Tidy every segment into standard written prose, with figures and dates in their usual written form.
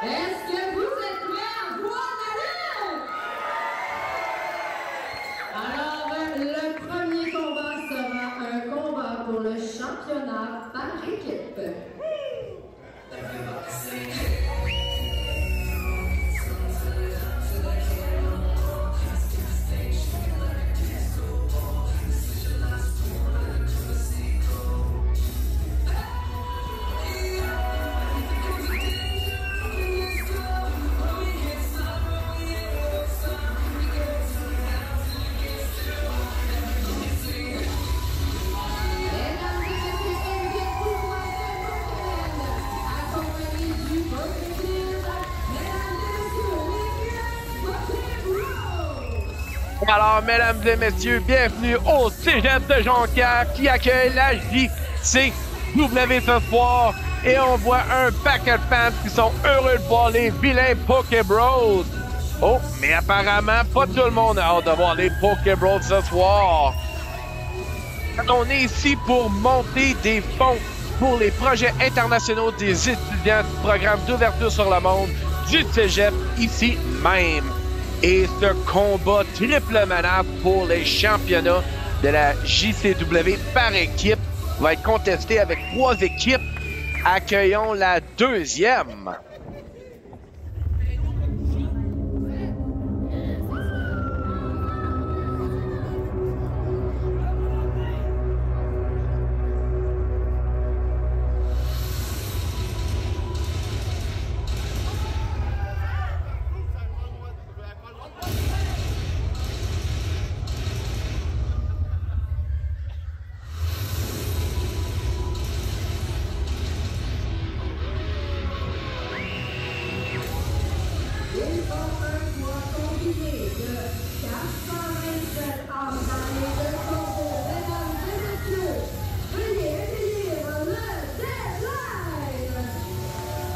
Est-ce que vous êtes prêts à voir la lutte? Alors, le premier combat sera un combat pour le championnat par équipe. Alors, mesdames et messieurs, bienvenue au Cégep de Jonquière qui accueille la JCW ce soir. Et on voit un paquet de fans qui sont heureux de voir les vilains Pokébros. Oh, mais apparemment, pas tout le monde a hâte de voir les Pokébros ce soir. On est ici pour monter des fonds pour les projets internationaux des étudiants du programme d'ouverture sur le monde du Cégep, ici même. Et ce combat triple menace pour les championnats de la JCW par équipe va être contesté avec 3 équipes. Accueillons la deuxième.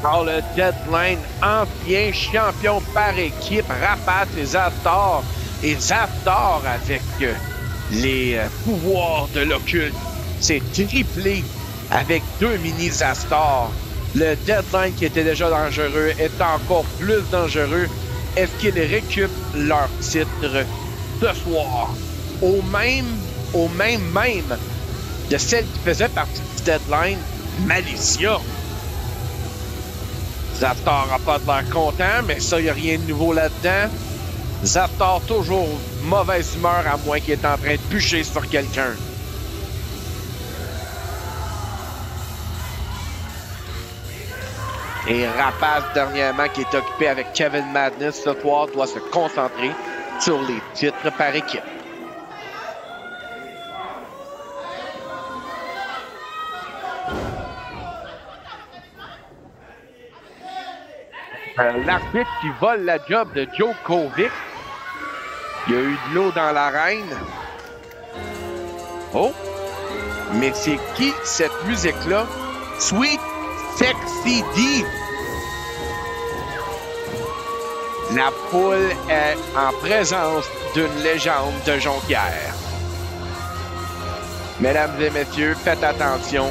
Alors, le Deadline, ancien champion par équipe, Rapace et Zastor. Et Zastor, avec les pouvoirs de l'occulte, s'est triplé avec 2 mini Zastor. Le Deadline, qui était déjà dangereux, est encore plus dangereux. Est-ce qu'ils récupèrent leur titre ce soir? Au même de celle qui faisait partie du Deadline, Malicia. Zaptor n'a pas de l'air content, mais ça, il n'y a rien de nouveau là-dedans. Zaptor, toujours mauvaise humeur, à moins qu'il est en train de bûcher sur quelqu'un. Et Rapace, dernièrement, qui est occupé avec Kevin Madness ce soir, doit se concentrer sur les titres par équipe. L'arbitre qui vole la job de Djokovic. Il y a eu de l'eau dans l'arène. Oh! Mais c'est qui cette musique-là? Sweet Sexy D. La foule est en présence d'une légende de Jonquière. Mesdames et messieurs, faites attention.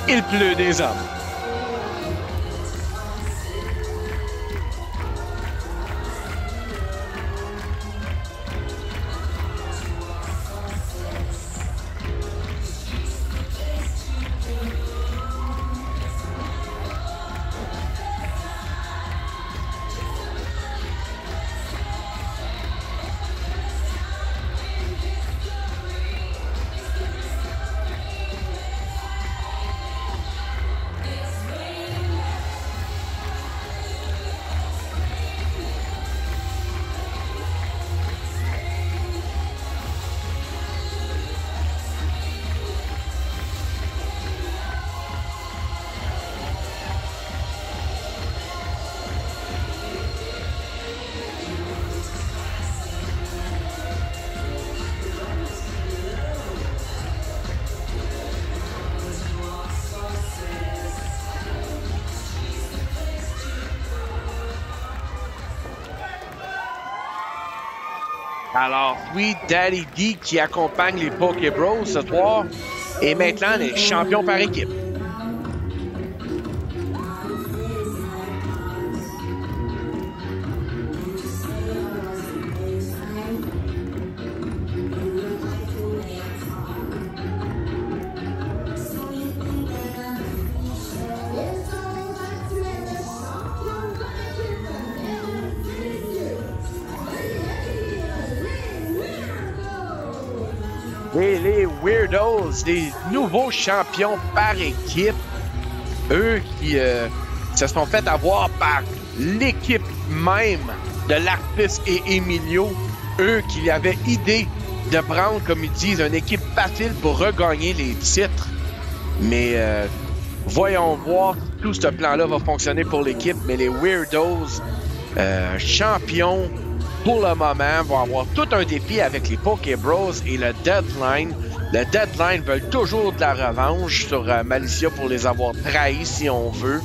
Il pleut des hommes. Alors, Sweet Daddy D qui accompagne les Pokébros ce soir est maintenant les champions par équipe. Et les Weirdos, les nouveaux champions par équipe, eux qui se sont fait avoir par l'équipe même de Larpis et Emilio, eux qui avaient idée de prendre, comme ils disent, une équipe facile pour regagner les titres. Mais voyons voir si tout ce plan-là va fonctionner pour l'équipe. Mais les Weirdos, champions pour le moment, vont avoir tout un défi avec les Poké Bros et le Deadline. Le Deadline veulent toujours de la revanche sur Malicia pour les avoir trahis si on veut.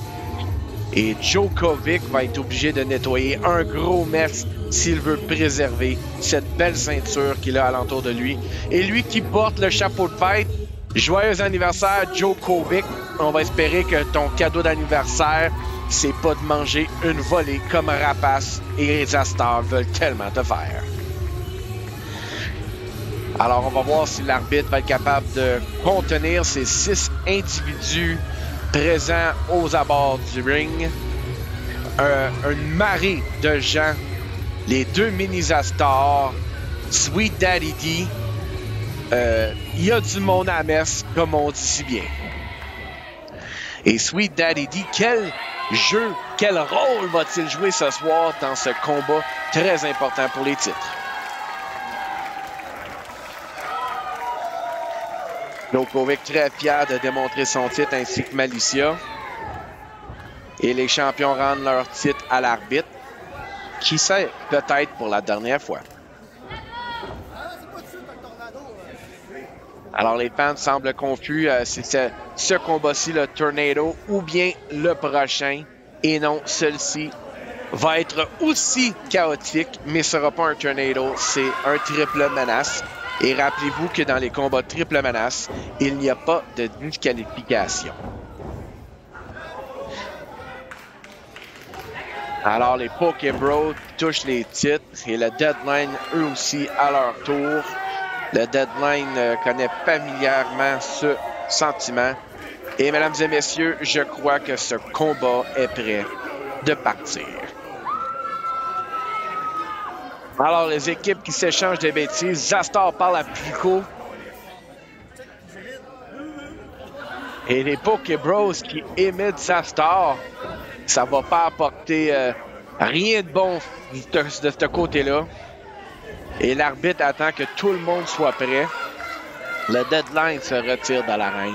Et Djokovic va être obligé de nettoyer un gros mess s'il veut préserver cette belle ceinture qu'il a alentour de lui. Et lui qui porte le chapeau de fête, joyeux anniversaire Djokovic. On va espérer que ton cadeau d'anniversaire, c'est pas de manger une volée comme Rapace et Zastar veulent tellement te faire. Alors, on va voir si l'arbitre va être capable de contenir ces 6 individus présents aux abords du ring. Une marée de gens. Les 2 mini-Zastar, Sweet Daddy D. Il y a du monde à la messe, comme on dit si bien. Et Sweet Daddy D, quel jeu, quel rôle va-t-il jouer ce soir dans ce combat très important pour les titres? Djokovic très fier de démontrer son titre ainsi que Malicia. Et les champions rendent leur titre à l'arbitre. Qui sait, peut-être pour la dernière fois. Alors les fans semblent confus si c'est ce combat-ci, le Tornado, ou bien le prochain. Et non, celui-ci va être aussi chaotique, mais ce ne sera pas un Tornado, c'est un triple menace. Et rappelez-vous que dans les combats triple menace, il n'y a pas de disqualification. Alors les Poké Bros touchent les titres et le Deadline, eux aussi, à leur tour. Le Deadline connaît familièrement ce sentiment. Et mesdames et messieurs, je crois que ce combat est prêt de partir. Alors, les équipes qui s'échangent des bêtises. Zastar parle à Pico. Et les Poké Bros qui imitent Zastar. Ça va pas apporter rien de bon de ce côté-là. Et l'arbitre attend que tout le monde soit prêt. Le Deadline se retire de l'arène.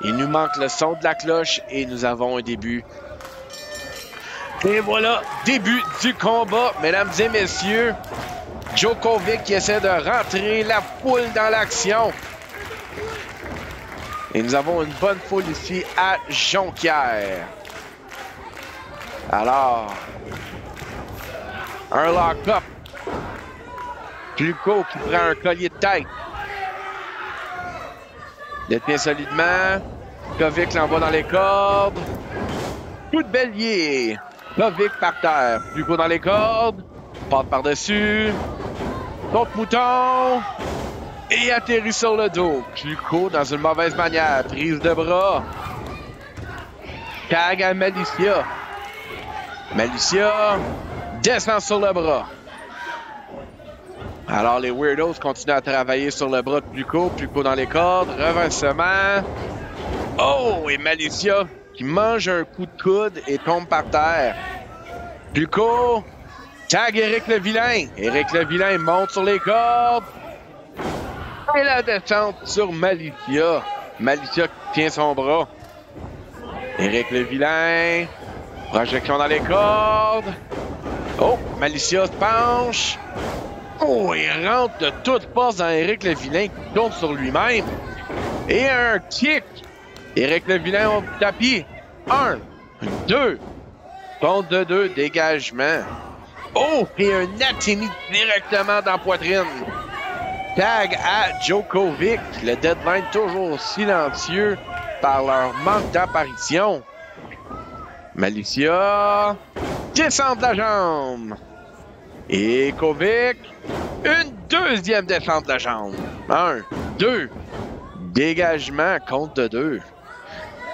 Il nous manque le son de la cloche et nous avons un début. Et voilà, début du combat, mesdames et messieurs. Djokovic qui essaie de rentrer la foule dans l'action. Et nous avons une bonne foule ici à Jonquière. Alors, un lock-up. Pluco qui prend un collier de tête. Détient solidement. Kovic l'envoie dans les cordes. Coup de bélier. Kovic par terre. Pluco dans les cordes. Passe par-dessus. Contre mouton. Et atterrit sur le dos. Pluco dans une mauvaise manière. Prise de bras. Tag à Malicia. Malicia descend sur le bras. Alors les Weirdos continuent à travailler sur le bras de Pluco. Pluco dans les cordes. Reversement. Oh! Et Malicia qui mange un coup de coude et tombe par terre. Pluco tag Éric le Vilain. Éric le Vilain monte sur les cordes. Et la descente sur Malicia. Malicia qui tient son bras. Éric le Vilain. Projection dans les cordes. Oh! Malicia se penche. Oh! Il rentre de toute force dans Éric le Vilain qui tombe sur lui-même. Et un kick. Éric le Vilain au tapis. 1, 2. Compte de 2. Dégagement. Oh! Et un Athénie directement dans la poitrine. Tag à Djokovic. Le Deadline toujours silencieux par leur manque d'apparition. Malicia. Descente de la jambe. Et Kovic. Une deuxième descente de la jambe. 1, 2. Dégagement, compte de 2.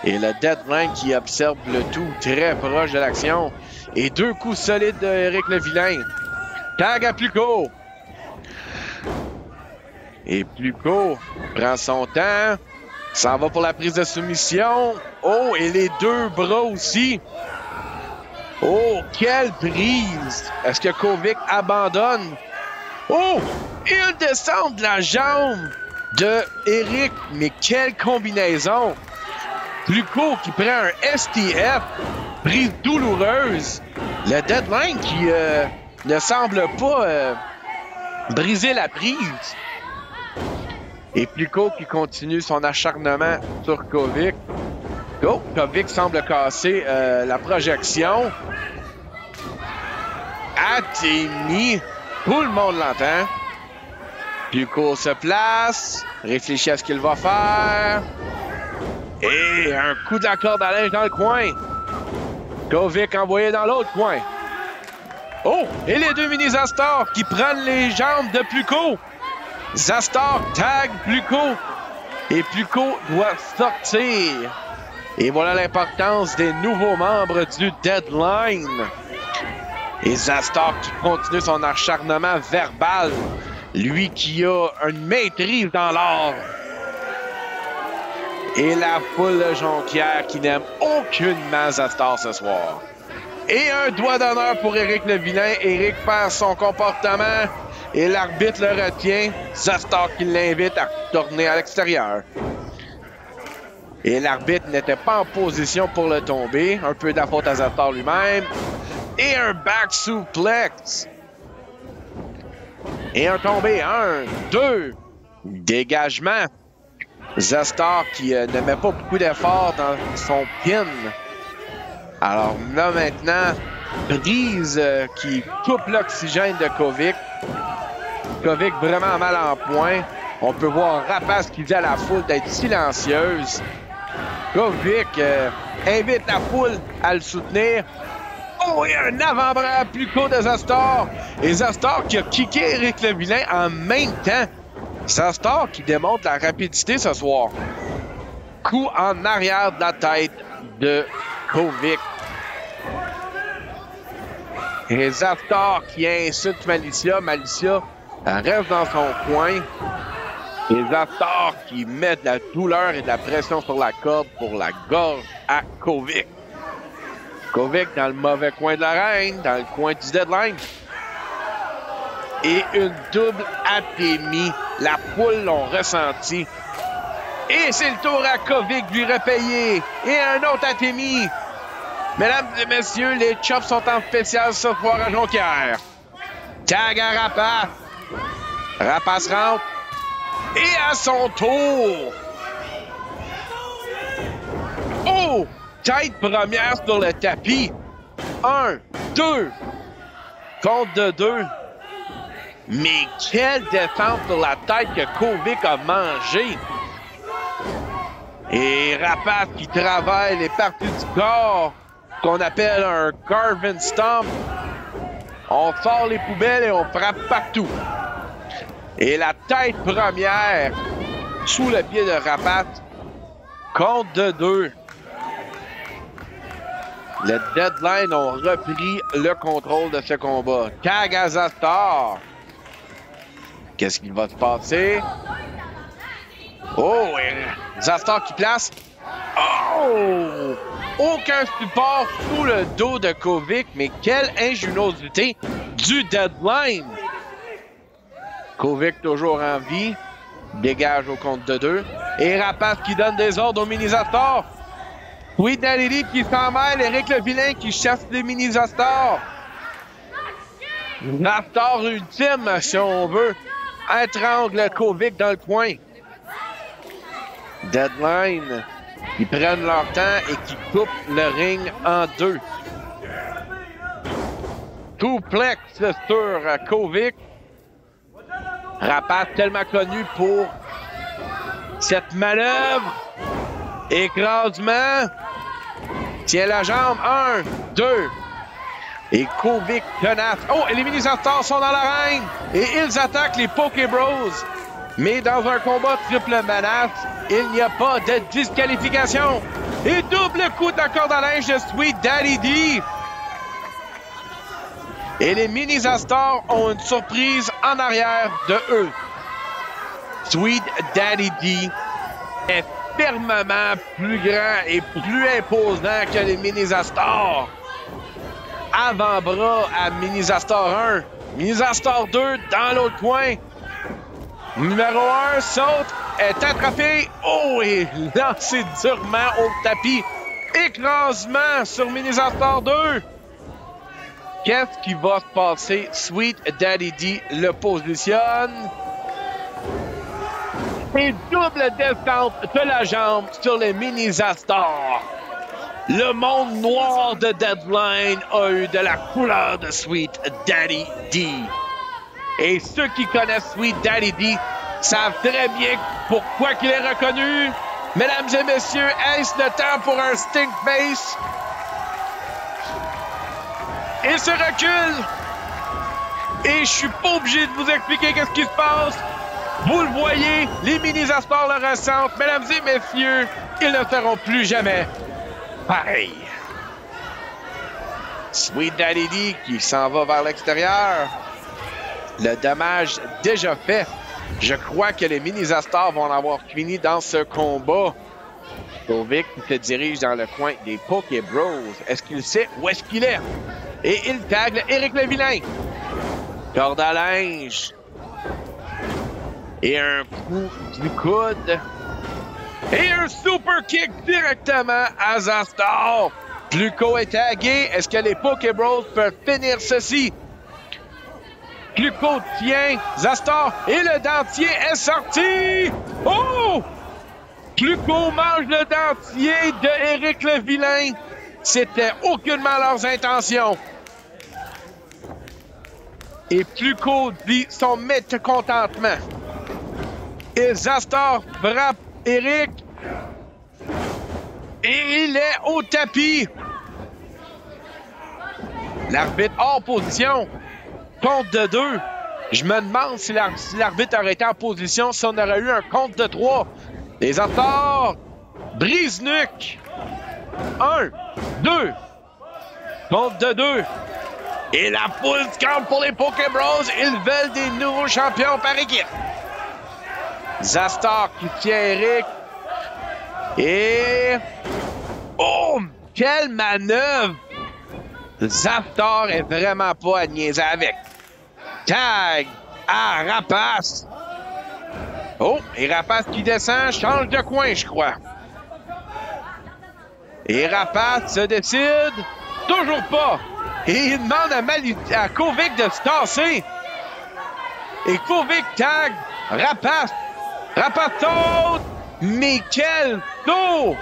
Et le Deadline qui observe le tout très proche de l'action. Et 2 coups solides d'Éric le Vilain. Tag à Pluco. Et Pluko prend son temps. S'en va pour la prise de soumission. Oh, et les deux bras aussi. Oh, quelle prise! Est-ce que Kovic abandonne? Oh! Et une descente de la jambe de Eric. Mais quelle combinaison! Pluko qui prend un STF. Prise douloureuse. Le Deadline qui ne semble pas briser la prise. Et Pluko qui continue son acharnement sur Kovic. Oh, Kovic semble casser la projection. Athémie. Tout le monde l'entend. Pluko se place. Réfléchit à ce qu'il va faire. Et un coup de la corde à linge dans le coin. Kovic envoyé dans l'autre coin. Oh! Et les deux mini-Zastor qui prennent les jambes de Pluko. Zastor tag Pluko. Et Pluko doit sortir. Et voilà l'importance des nouveaux membres du Deadline. Et Zastor qui continue son acharnement verbal. Lui qui a une maîtrise dans l'art. Et la foule de Jonquière qui n'aime aucunement Zastor ce soir. Et un doigt d'honneur pour Éric le Vilain. Éric perd son comportement et l'arbitre le retient. Zastor qui l'invite à tourner à l'extérieur. Et l'arbitre n'était pas en position pour le tomber. Un peu de la faute à Zastor lui-même. Et un back suplex. Et un tombé. 1, 2. Dégagement. Zastor qui ne met pas beaucoup d'efforts dans son pin. Alors là maintenant, Brise qui coupe l'oxygène de Kovic. Kovic vraiment mal en point. On peut voir Rapace qui dit à la foule d'être silencieuse. Kovic invite la foule à le soutenir. Oh, et un avant-bras plus court de Zastor. Et Zastor qui a kické Éric le Vilain en même temps. Zastor qui démontre la rapidité ce soir. Coup en arrière de la tête de Kovic. Et Zastor qui insulte Malicia. Malicia reste dans son coin. Et Zastor qui met de la douleur et de la pression sur la corde pour la gorge à Kovic. Kovic dans le mauvais coin de l'arène, dans le coin du Deadline. Et une double athémie. La foule l'ont ressenti. Et c'est le tour à Kovic de lui repayer. Et un autre athémie. Mesdames et messieurs, les Chops sont en spécial ce soir à Jonquière. Tag à Rapace. Rapace rentre. Et à son tour. Oh! Tête première sur le tapis. 1, 2. Compte de 2. Mais quelle défense sur la tête que Kovic a mangé. Et Rapace qui travaille les parties du corps qu'on appelle un Garvin Stomp. On sort les poubelles et on frappe partout. Et la tête première sous le pied de Rapace. Compte de 2. Le Deadline ont repris le contrôle de ce combat. Tag à Zastor. Qu'est-ce qu'il va se passer? Oh! Zastor qui place. Oh! Aucun support sous le dos de Kovic, mais quelle ingéniosité du Deadline! Kovic toujours en vie. Dégage au compte de 2. Et Rapace qui donne des ordres au mini-Zastor. Sweet Daddy qui s'en mêle. Éric le Vilain qui chasse les mini-Zastor. Zastor ultime, si on veut. Étrangle Kovic dans le coin. Deadline qui prennent leur temps et qui coupent le ring en 2. Touplex sur Kovic. Rapace tellement connu pour cette manœuvre. Écrasement. Tient la jambe. 1, 2. Et Kovic tenace. Oh, et les mini-Zastor sont dans l'arène. Et ils attaquent les Poké Bros. Mais dans un combat triple menace, il n'y a pas de disqualification. Et double coup de la corde à linge de Sweet Daddy D. Et les mini-Zastor ont une surprise en arrière de eux. Sweet Daddy D est fermement plus grand et plus imposant que les Minizastors. Avant-bras à Minizastor 1. Minizastor 2 dans l'autre coin. Numéro 1 saute, est attrapé. Oh, et lancé durement au tapis. Écrasement sur Minizastor 2. Qu'est-ce qui va se passer? Sweet Daddy D le positionne. Et double descente de la jambe sur les Minizastors. Le monde noir de Deadline a eu de la couleur de Sweet Daddy D. Et ceux qui connaissent Sweet Daddy D savent très bien pourquoi il est reconnu. Mesdames et messieurs, est-ce le temps pour un stink face? Il se recule. Et je suis pas obligé de vous expliquer qu'est-ce qui se passe. Vous le voyez, les Minizastors le ressentent. Mesdames et messieurs, ils ne seront plus jamais pareil. Sweet Daddy D qui s'en va vers l'extérieur. Le dommage déjà fait. Je crois que les Minizastors vont en avoir fini dans ce combat. Kovic qui se dirige dans le coin des Pokébros. Est-ce qu'il sait où est-ce qu'il est? Et il tagle Éric le Vilain. Corde à linge. Et un coup du coude. Et un super kick directement à Zastor. Pluko est tagué. Est-ce que les Pokébros peuvent finir ceci? Pluko tient Zastor et le dentier est sorti. Oh! Pluko mange le dentier de Éric le Vilain. C'était aucunement leurs intentions. Et Pluko dit son mécontentement. Et Zastor frappe Éric. Et il est au tapis. L'arbitre hors position. Compte de 2. Je me demande si l'arbitre aurait été en position, si on aurait eu un compte de 3. Les Zaptors brise-nuque. 1, 2. Compte de 2. Et la foule campe pour les Pokébros. Ils veulent des nouveaux champions par équipe. Zastor qui tient Éric. Et... oh! Quelle manœuvre! Zaptor est vraiment pas à niaiser avec. Tag à Rapace. Oh, et Rapace qui descend, change de coin, je crois. Et Rapace se décide. Toujours pas. Et il demande à Kovic de se tasser. Et Kovic tag Rapace. Rapace saute. Mais quel tour!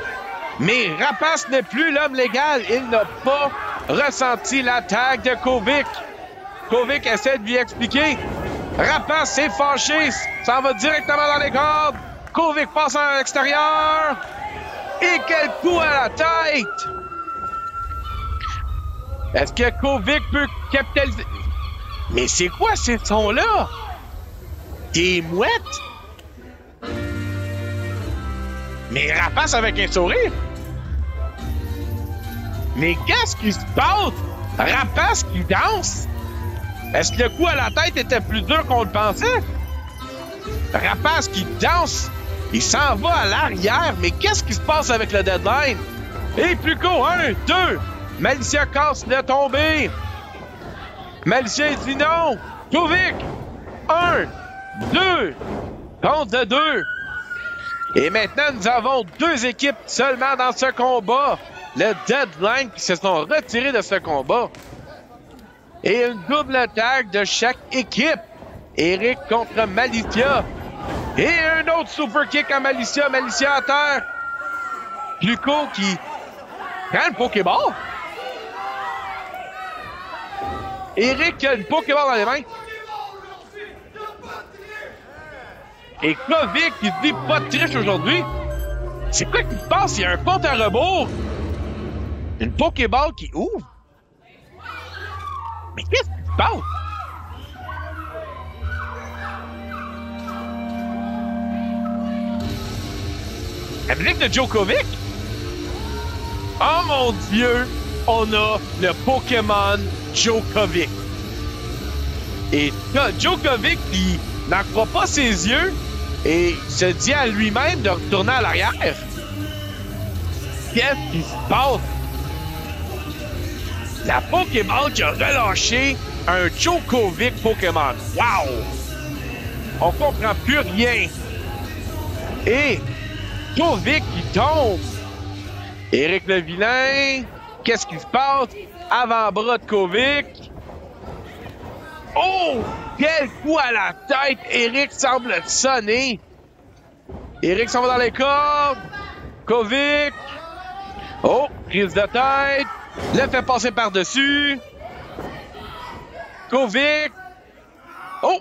Mais Rapace n'est plus l'homme légal. Il n'a pas ressenti l'attaque de Kovic. Kovic essaie de lui expliquer. Rapace s'est fâché. S'en va directement dans les cordes. Kovic passe à l'extérieur. Et quel coup à la tête! Est-ce que Kovic peut capitaliser? Mais c'est quoi ces sons-là? Des mouettes? Mais Rapace avec un sourire? Mais qu'est-ce qui se passe? Rapace qui danse? Est-ce que le coup à la tête était plus dur qu'on le pensait? Rapace qui danse? Il s'en va à l'arrière. Mais qu'est-ce qui se passe avec le Deadline? Et Pluko, 1, 2. Malicia casse le tombé. Malicia dit non. Kovic, 1, 2. Compte de 2. Et maintenant, nous avons 2 équipes seulement dans ce combat. Le Deadline qui se sont retirés de ce combat. Et une double attaque de chaque équipe. Éric contre Malicia. Et un autre super kick à Malicia. Malicia à terre. Pluko qui prend le Pokéball. Éric a le Pokéball dans les mains. Et Kovic qui dit pas de triche aujourd'hui. C'est quoi qui se passe? Il y a un compte à rebours. Une Pokéball qui ouvre. Mais qu'est-ce qui se passe? La musique de Djokovic? Oh mon Dieu! On a le Pokémon Djokovic. Et Djokovic, il n'en croit pas ses yeux. Et il se dit à lui-même de retourner à l'arrière. Qu'est-ce qui se passe? La Pokéball qui a relâché un Djokovic Pokémon. Wow! On comprend plus rien. Et Djokovic qui tombe. Éric le Vilain, qu'est-ce qui se passe? Avant-bras de Kovic. Oh! Quel coup à la tête! Éric semble sonner. Éric s'en va dans les cordes. Kovic. Oh! Prise de tête. Le fait passer par-dessus. Kovic. Oh!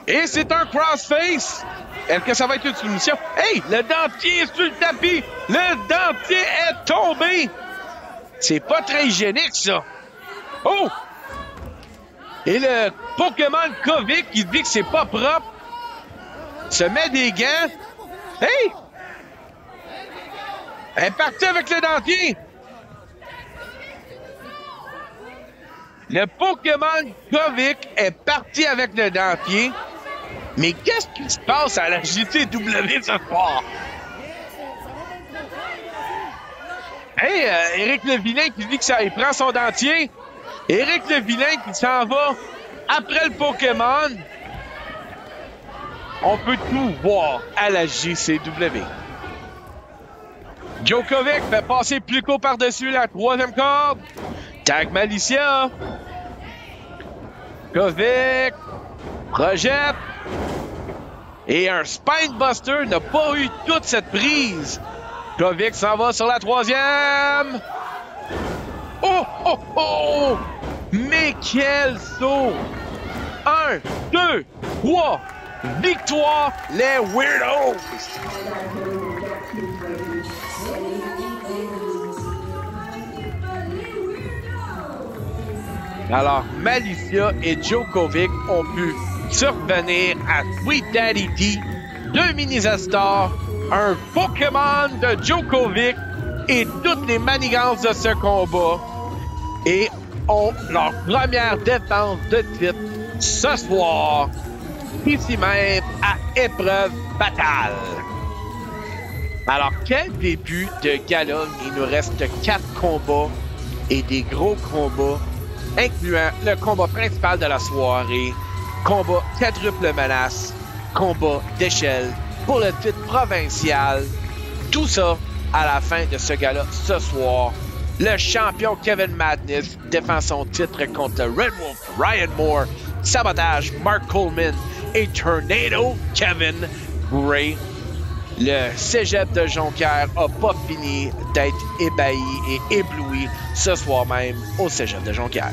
Et c'est un crossface. Est-ce que ça va être une soumission? Hey! Le dentier est sur le tapis. Le dentier est tombé. C'est pas très hygiénique, ça. Oh! Et le Pokémon Kovic qui dit que c'est pas propre se met des gants. Hey! Elle est partie avec le dentier. Le Pokémon Kovic est parti avec le dentier. Mais qu'est-ce qui se passe à la JCW ce soir? Hey, Éric le Vilain qui dit que ça, il prend son dentier. Éric le Vilain qui s'en va après le Pokémon. On peut tout voir à la JCW. Djokovic fait passer Pluko par-dessus la troisième corde. Tag Malicia. Kovic rejette. Et un Spinebuster n'a pas eu toute cette prise. Kovic s'en va sur la troisième. Oh, oh, oh! Mais quel saut! 1, 2, 3. Victoire, les Weirdos! Alors, Malicia et Djokovic ont pu survenir à Sweet Daddy D, 2 mini-Zestars, un Pokémon de Djokovic et toutes les manigances de ce combat. Et ont leur première défense de titre ce soir, ici même à épreuve fatale. Alors, quel début de gala! Il nous reste 4 combats et des gros combats, incluant le combat principal de la soirée, combat quadruple menace, combat d'échelle pour le titre provincial. Tout ça à la fin de ce gala ce soir. Le champion Kevin Madness défend son titre contre Red Wolf Ryan Moore, Sabotage Mark Coleman et Tornado Kevin Gray. Le cégep de Jonquière n'a pas fini d'être ébahi et ébloui ce soir même au cégep de Jonquière.